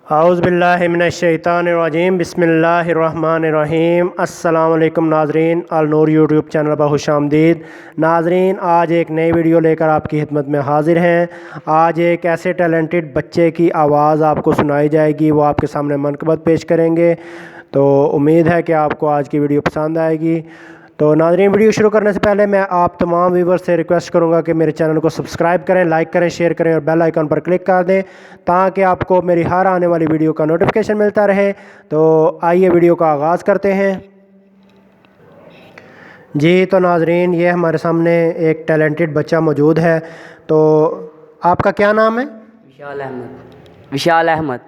औज़ुबिल्लाहिमिनश्शैतानिर्रजीम बिस्मिल्लाहिर्रहमानिर्रहीम। अस्सलाम वालेकुम नाज़रीन, अल नूर यूट्यूब चैनल पर खुशामदीद। नाज़रीन, आज एक नई वीडियो लेकर आपकी खिदमत में हाज़िर हैं। आज एक ऐसे टैलेंटेड बच्चे की आवाज़ आपको सुनाई जाएगी, वो आपके सामने मनक़बत पेश करेंगे। तो उम्मीद है कि आपको आज की वीडियो पसंद आएगी। तो नाज़रीन, वीडियो शुरू करने से पहले मैं आप तमाम व्यूवर्स से रिक्वेस्ट करूंगा कि मेरे चैनल को सब्सक्राइब करें, लाइक करें, शेयर करें और बेल आइकन पर क्लिक कर दें ताकि आपको मेरी हर आने वाली वीडियो का नोटिफिकेशन मिलता रहे। तो आइए वीडियो का आगाज़ करते हैं। जी तो नाज़रीन, ये हमारे सामने एक टैलेंटेड बच्चा मौजूद है। तो आपका क्या नाम है? विशाल अहमद। विशाल अहमद।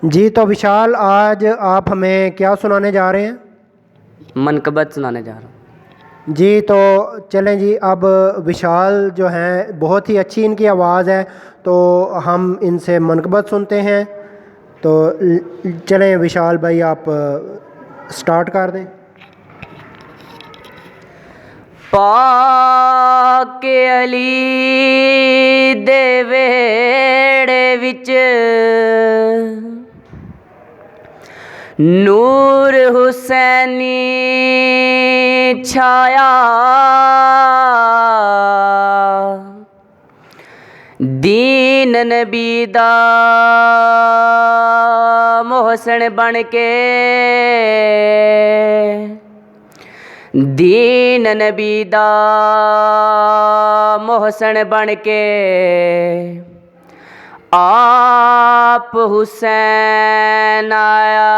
जी तो विशाल, आज आप हमें क्या सुनाने जा रहे हैं? मनक़बत सुनाने जा रहा हूँ। जी तो चलें जी, अब विशाल जो हैं बहुत ही अच्छी इनकी आवाज़ है, तो हम इनसे मनक़बत सुनते हैं। तो चलें विशाल भाई, आप स्टार्ट कर दें। पाक अली दे वेड़े विच नूर हुसैनी छाया, दीन नबी दा मोहसन बन के, दीन नबी दा मोहसन बन के आप हुसैन आया।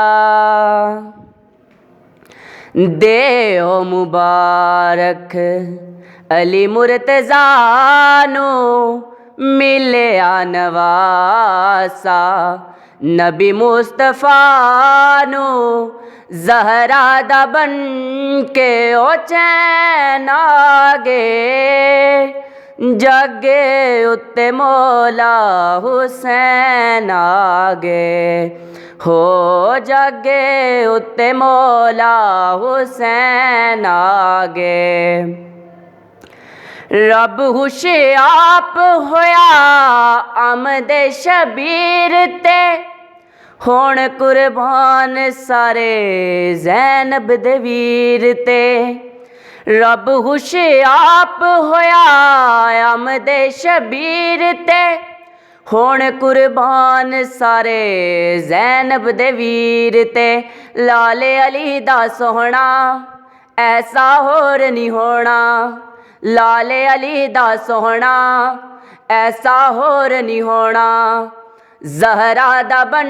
दे ओ मुबारक अली मुर्तज़ा नू मिलिया नवासा, नबी मुस्तफ़ा नू ज़हरा दा बन के ओ चैन आ गए, जगे उत्ते मौला हुसैन आ गए, हो जगे उत्ते मौला हुसैन आ गए। रब हुशे आप होया आमदे शबीर ते, होण कुर्बान सारे ज़ैनब दे वीर ते। रब हुशे आप होया आमदे शबीर ते, होण कुर्बान सारे ज़ैनब दे वीर ते। लाले अली दा सोहना ऐसा होर नहीं होना, लाले अली दा सोहना ऐसा होर नहीं होना, ज़हरा दा बन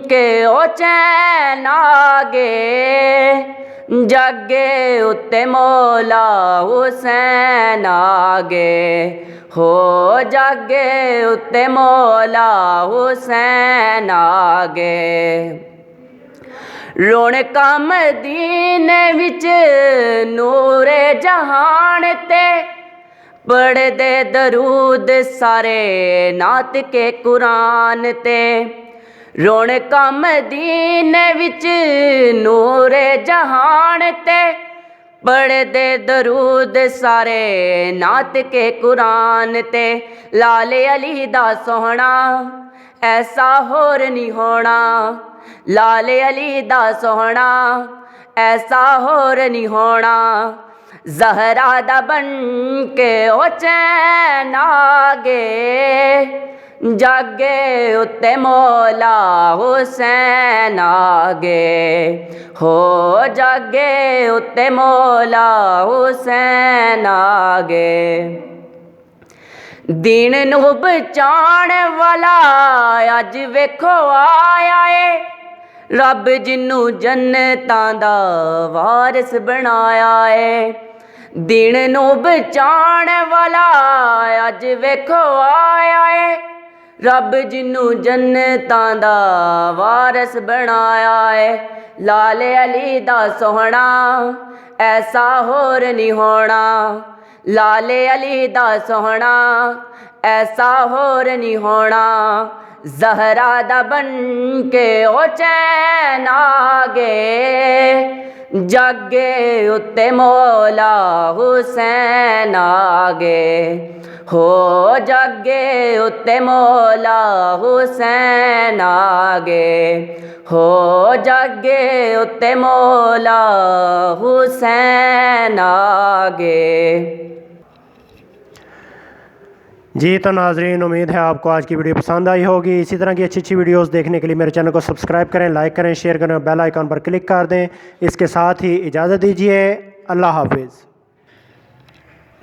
के ओ चैन आ गए, जगे उत्ते मौला हुसैन आ गए, हो जगे उत्ते मौला हुसैन आ गए। रौनकां मदीने विच नूरे जहान ते, पढ़दे दरूद सारे नात के कुरान ते। रौनकां मदीने विच नूरे जहान ते, पढ़दे दरूद सारे नात के कुरान ते। लाले अली दा सोहना ऐसा होर नहीं होना, लाले अली दा सोहना ऐसा होर नहीं होना, ज़हरा दा बन के ओ चैन आ गए, जागे उत्ते मौला हुसैन आ गए, हो जागे उत्ते मौला हुसैन आ गए। दीन नू बचाण वाला अज वेखो आया है, रब जिन्नू जन्नतां दा वारिस बनाया है। दीन नू बचाण वाला अज वेखो आया है, रब जिन्नू जन्नतां दा वारिस बनाया है। लाले अली दा सोहना ऐसा होर नहीं होना, लाले अली दा सोहना ऐसा होर नहीं होना, ज़हरा दा बन के ओ चैन आ गए, जागे उत्ते मौला हुसैन आ गए, हो जगे उत्ते मौला हुसैन आगे, हो जगे उत्ते मौला हुसैन आगे। जी तो नाजरीन, उम्मीद है आपको आज की वीडियो पसंद आई होगी। इसी तरह की अच्छी अच्छी वीडियोस देखने के लिए मेरे चैनल को सब्सक्राइब करें, लाइक करें, शेयर करें, बेल आइकन पर क्लिक कर दें। इसके साथ ही इजाज़त दीजिए। अल्लाह हाफिज़।